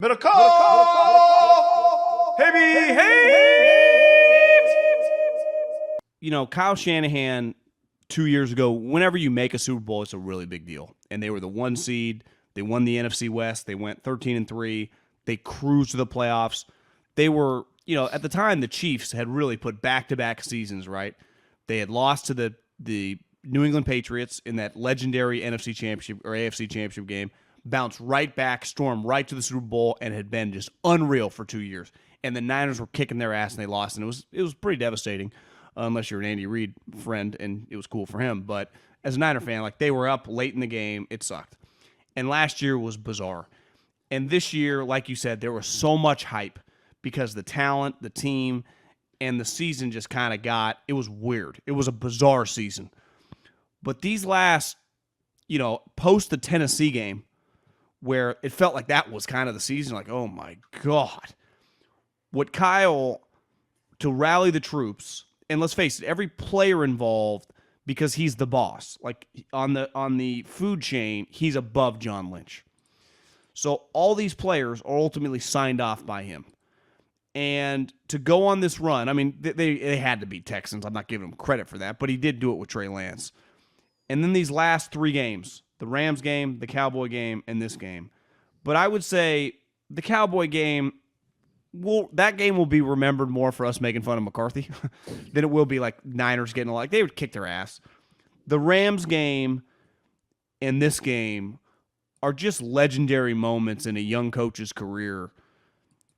MIDDLEKAUFF! Hey! You know, Kyle Shanahan 2 years ago, whenever you make a Super Bowl, it's a really big deal. And they were the 1 seed. They won the NFC West. They went 13-3. They cruised to the playoffs. They were, at the time, the Chiefs had really put back-to-back seasons, right? They had lost to the New England Patriots in that legendary NFC Championship or AFC Championship game, bounced right back, stormed right to the Super Bowl, and had been just unreal for 2 years. And the Niners were kicking their ass, and they lost, and it was pretty devastating, unless you're an Andy Reid friend, and it was cool for him. But as a Niner fan, they were up late in the game. It sucked. And last year was bizarre. And this year, like you said, there was so much hype because the talent, the team, and the season just kind of it was weird. It was a bizarre season. But these last, post the Tennessee game, where it felt like that was kind of the season, oh my God. What Kyle, to rally the troops, and let's face it, every player involved, because he's the boss. On the food chain, he's above John Lynch. So all these players are ultimately signed off by him. And to go on this run, I mean, they had to beat Texans. I'm not giving him credit for that, but he did do it with Trey Lance. And then these last 3 games, the Rams game, the Cowboy game, and this game. But I would say the Cowboy game, that game will be remembered more for us making fun of McCarthy than it will be Niners getting they would kick their ass. The Rams game and this game are just legendary moments in a young coach's career.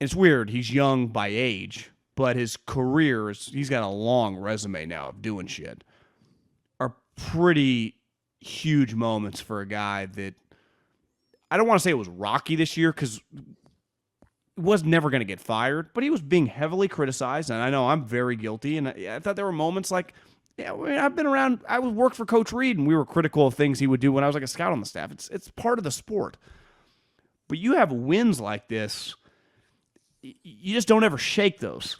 It's weird. He's young by age, but his career he's got a long resume now of doing shit. Are pretty huge moments for a guy that I don't want to say it was rocky this year because was never going to get fired, but he was being heavily criticized, and I know I'm very guilty, and I thought there were moments I've been around, I worked for Coach Reed, and we were critical of things he would do when I was a scout on the staff. It's part of the sport. But you have wins like this, you just don't ever shake those,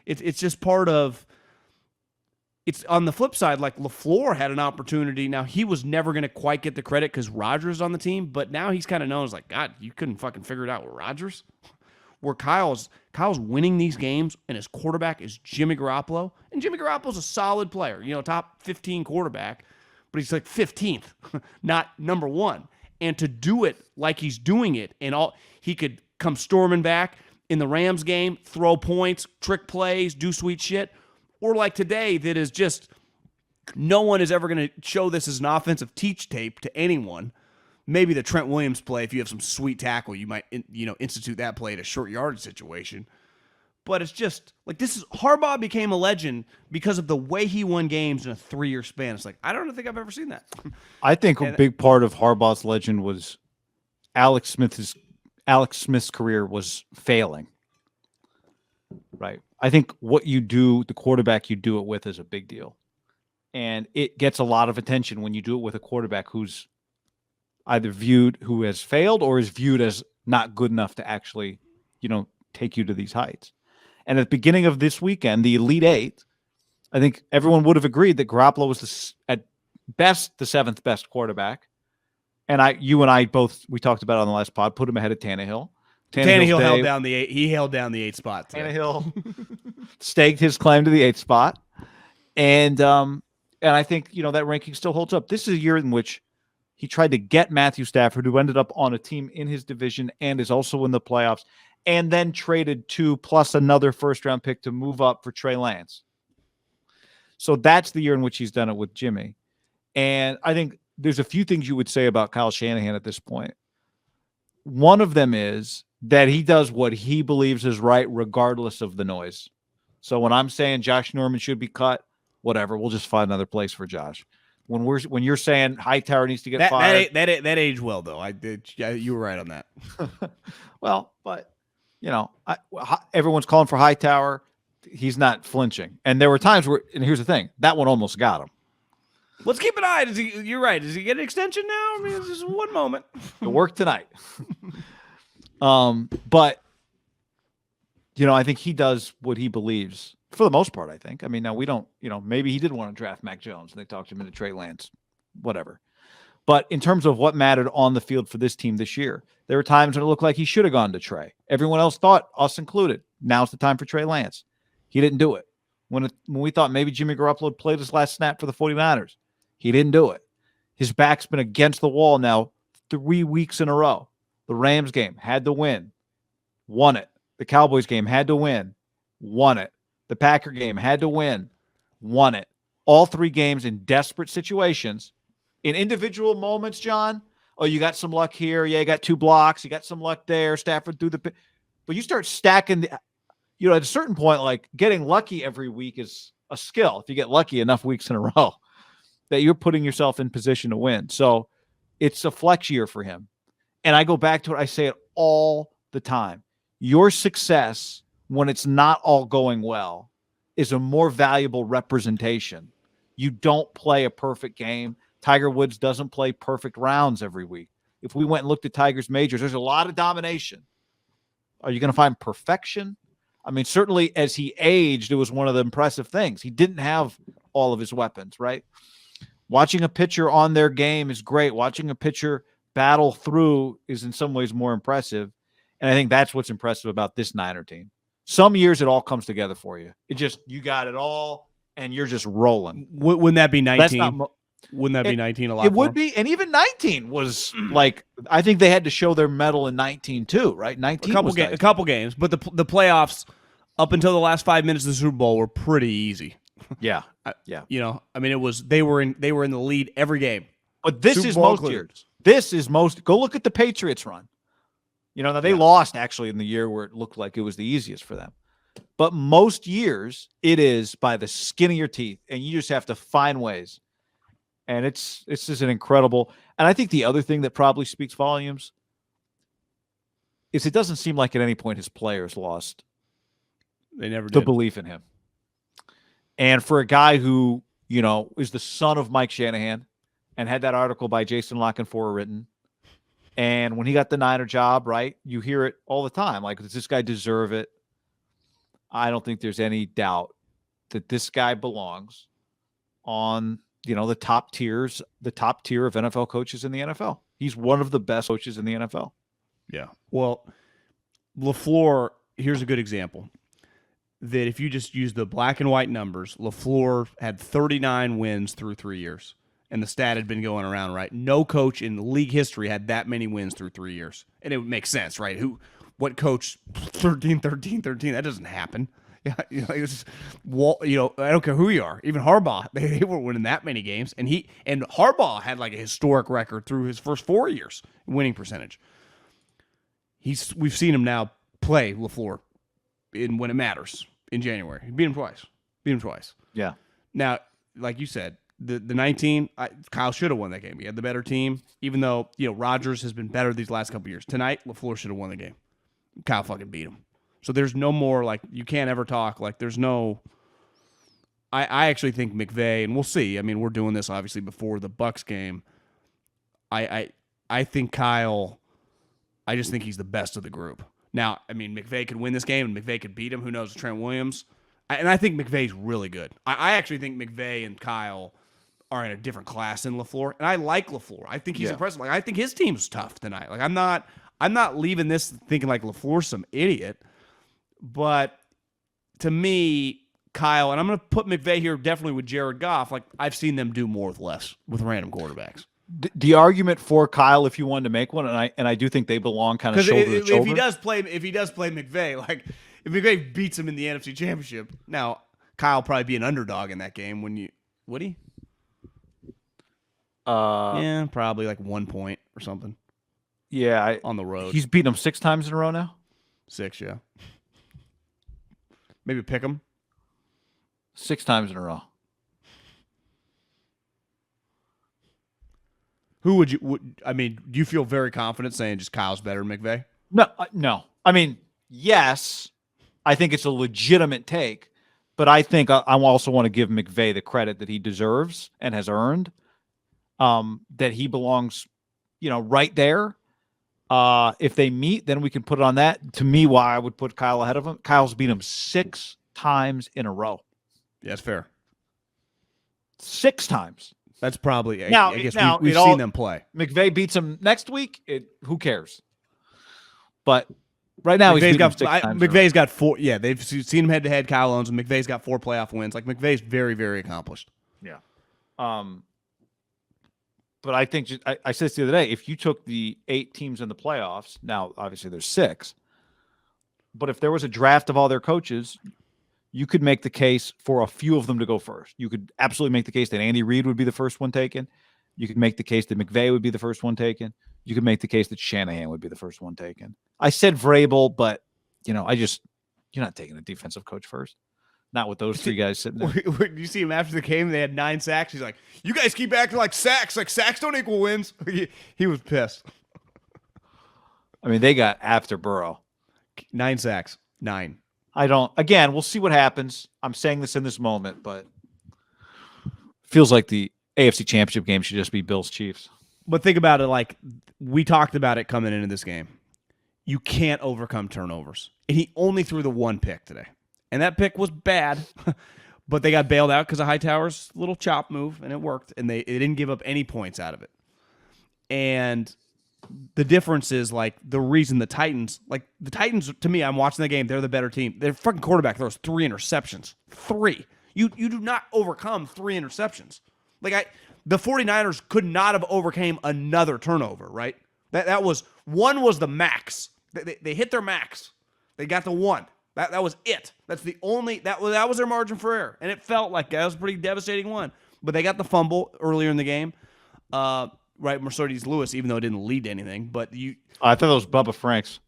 It's just part of, it's on the flip side, LaFleur had an opportunity. Now, he was never going to quite get the credit because Rodgers is on the team, but now he's kind of known as God, you couldn't fucking figure it out with Rodgers. Where Kyle's winning these games, and his quarterback is Jimmy Garoppolo. And Jimmy Garoppolo's a solid player, top 15 quarterback, but he's 15th, not number 1. And to do it like he's doing it, and he could come storming back in the Rams game, throw points, trick plays, do sweet shit. Or today, that is just no one is ever going to show this as an offensive teach tape to anyone. Maybe the Trent Williams play, if you have some sweet tackle, you might institute that play at a short yardage situation. But it's just Harbaugh became a legend because of the way he won games in a 3-year span. It's I don't think I've ever seen that. I think a big part of Harbaugh's legend was Alex Smith's career was failing. Right. I think what you do, the quarterback you do it with, is a big deal. And it gets a lot of attention when you do it with a quarterback who's either who has failed or is viewed as not good enough to actually, take you to these heights. And at the beginning of this weekend, the Elite Eight, I think everyone would have agreed that Garoppolo was at best the 7th best quarterback. And you and I both, we talked about it on the last pod, put him ahead of Tannehill. Tannehill held down the 8. He held down the 8th spot today. Tannehill staked his claim to the 8th spot, and I think that ranking still holds up. This is a year in which he tried to get Matthew Stafford, who ended up on a team in his division and is also in the playoffs, and then traded 2 plus another first-round pick to move up for Trey Lance. So that's the year in which he's done it with Jimmy, and I think there's a few things you would say about Kyle Shanahan at this point. One of them is that he does what he believes is right, regardless of the noise. So when I'm saying Josh Norman should be cut, whatever, we'll just find another place for Josh. When you're saying Hightower needs to get fired, that aged well though. You were right on that. Well, but everyone's calling for Hightower. He's not flinching, and there were times where, and here's the thing, that one almost got him. Let's keep an eye. You're right. Does he get an extension now? I mean, it's just one moment. It'll work tonight. But I think he does what he believes for the most part. I think. I mean, now we don't. Maybe he did want to draft Mac Jones, and they talked him into Trey Lance, whatever. But in terms of what mattered on the field for this team this year, there were times when it looked like he should have gone to Trey. Everyone else thought, us included, now's the time for Trey Lance. He didn't do it. When we thought maybe Jimmy Garoppolo played his last snap for the 49ers, he didn't do it. His back's been against the wall now 3 weeks in a row. The Rams game had to win, won it. The Cowboys game had to win, won it. The Packer game had to win, won it. All 3 games in desperate situations. In individual moments, John, oh, you got some luck here. Yeah, you got 2 blocks. You got some luck there. Stafford threw the – but you start stacking – at a certain point, like getting lucky every week is a skill. If you get lucky enough weeks in a row that you're putting yourself in position to win. So it's a flex year for him. And I go back to it. I say it all the time. Your success when it's not all going well is a more valuable representation. You don't play a perfect game. Tiger Woods doesn't play perfect rounds every week. If we went and looked at Tiger's majors, there's a lot of domination. Are you going to find perfection? I mean, certainly as he aged, it was one of the impressive things. He didn't have all of his weapons, right? Watching a pitcher on their game is great. Watching a pitcher battle through is in some ways more impressive. And I think that's what's impressive about this Niner team. Some years it all comes together for you. It just, you got it all and you're just rolling. Wouldn't that be 19? Wouldn't that be 19 a lot? It would be. And even 19 was like, I think they had to show their mettle in 19 too, right? 19 a couple games, but the playoffs up until the last 5 minutes of the Super Bowl were pretty easy. Yeah. Yeah. I mean, they were in the lead every game. But this is most years. This is most. Go look at the Patriots run. Now they lost actually in the year where it looked like it was the easiest for them. But most years it is by the skin of your teeth, and you just have to find ways. And it's just an incredible. And I think the other thing that probably speaks volumes is it doesn't seem like at any point his players lost. They never the did. belief in him. And for a guy who, is the son of Mike Shanahan and had that article by Jason Lockenfor written, and when he got the Niner job, right, you hear it all the time. Like, does this guy deserve it? I don't think there's any doubt that this guy belongs on, the top tier of NFL coaches in the NFL. He's one of the best coaches in the NFL. Yeah. Well, LaFleur, here's a good example. That if you just use the black and white numbers, LaFleur had 39 wins through 3 years. And the stat had been going around, right? No coach in league history had that many wins through 3 years. And it would make sense, right? What coach 13? That doesn't happen. Yeah, it was, I don't care who you are. Even Harbaugh, they were winning that many games. And Harbaugh had like a historic record through his first 4 years winning percentage. We've seen him now play LaFleur when it matters in January. He beat him twice. Yeah. Now, like you said, the 19, Kyle should have won that game. He had the better team, even though, Rodgers has been better these last couple years. Tonight, LaFleur should have won the game. Kyle fucking beat him. So there's no more, like, you can't ever talk. Like, there's no – I actually think McVay, and we'll see. I mean, we're doing this, obviously, before the Bucs game. I think Kyle – I just think he's the best of the group. Now, I mean, McVay could win this game, and McVay could beat him. Who knows? Trent Williams. And I think McVay's really good. I actually think McVay and Kyle are in a different class than LaFleur. And I like LaFleur. I think he's impressive. Like, I think his team's tough tonight. Like, I'm not leaving this thinking like LaFleur's some idiot. But to me, Kyle, and I'm going to put McVay here definitely with Jared Goff, like, I've seen them do more with less with random quarterbacks. The argument for Kyle, if you wanted to make one, and I do think they belong kind of shoulder to shoulder. If he does play McVay, like if McVay beats him in the NFC Championship, now Kyle will probably be an underdog in that game. Would he? Yeah, probably like 1 point or something. Yeah, on the road. He's beaten him 6 times in a row now. 6, yeah. Maybe pick him 6 times in a row. Who would you? Do you feel very confident saying just Kyle's better than McVay? No. I mean, yes, I think it's a legitimate take, but I think I also want to give McVay the credit that he deserves and has earned. That he belongs, right there. If they meet, then we can put it on that. To me, why I would put Kyle ahead of him. Kyle's beat him 6 times in a row. Yeah, that's fair. 6 times. That's probably Now, I guess now we've it all- seen them play. McVay beats him next week. Who cares? But right now he's beaten him 6 times. McVay's got 4. Yeah, they've seen him head to head. Kyle owns him. McVay's got 4 playoff wins. Like McVay's very, very accomplished. Yeah. But I think I said this the other day. If you took the 8 teams in the playoffs, now obviously there's 6, but if there was a draft of all their coaches, you could make the case for a few of them to go first. You could absolutely make the case that Andy Reid would be the first one taken. You could make the case that McVay would be the first one taken. You could make the case that Shanahan would be the first one taken. I said Vrabel, but you're not taking a defensive coach first. Not with those 3 guys sitting there. You see him after the game, they had 9 sacks. He's like, you guys keep acting like sacks don't equal wins. He was pissed. I mean, they got after Burrow. 9 sacks. 9. Again, we'll see what happens. I'm saying this in this moment, but feels like the AFC Championship game should just be Bills Chiefs. But think about it, like we talked about it coming into this game. You can't overcome turnovers. And he only threw the 1 pick today. And that pick was bad, but they got bailed out because of Hightower's little chop move, and it worked, and they didn't give up any points out of it. And the difference is, like, the reason the Titans, to me, I'm watching the game, they're the better team. Their fucking quarterback throws 3 interceptions. 3. You do not overcome 3 interceptions. The 49ers could not have overcame another turnover, right? That was, 1 was the max. They hit their max. They got the 1. That was it. That's the only, that was their margin for error. And it felt like that was a pretty devastating one. But they got the fumble earlier in the game. Right, Mercedes Lewis, even though it didn't lead to anything. But I thought it was Bubba Franks.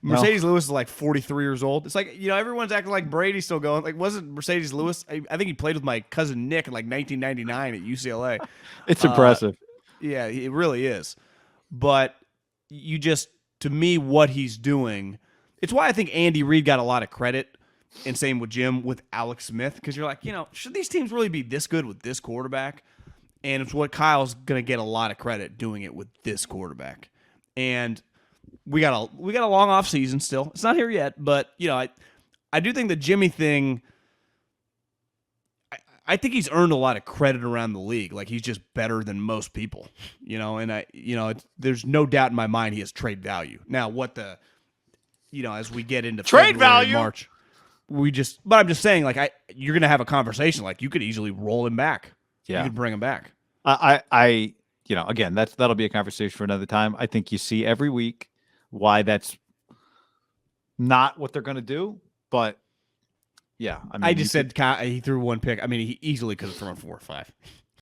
Mercedes Lewis is like 43 years old. It's like, everyone's acting like Brady's still going. Like, wasn't Mercedes Lewis? I think he played with my cousin Nick in like 1999 at UCLA. It's impressive. Yeah, it really is. But to me, what he's doing, it's why I think Andy Reid got a lot of credit, and same with Jim, with Alex Smith, because you're like, should these teams really be this good with this quarterback? And it's what Kyle's going to get a lot of credit doing it with this quarterback. And we got a long off season still. It's not here yet, but I do think the Jimmy thing, I think he's earned a lot of credit around the league. Like, he's just better than most people, and there's no doubt in my mind he has trade value. Now, as we get into trade February, value, March, but I'm just saying, like, you're going to have a conversation. Like, you could easily roll him back. Yeah. You could bring him back. Again, that'll be a conversation for another time. I think you see every week why that's not what they're going to do, but yeah, I just said he threw 1 pick. I mean, he easily could have thrown 4 or 5.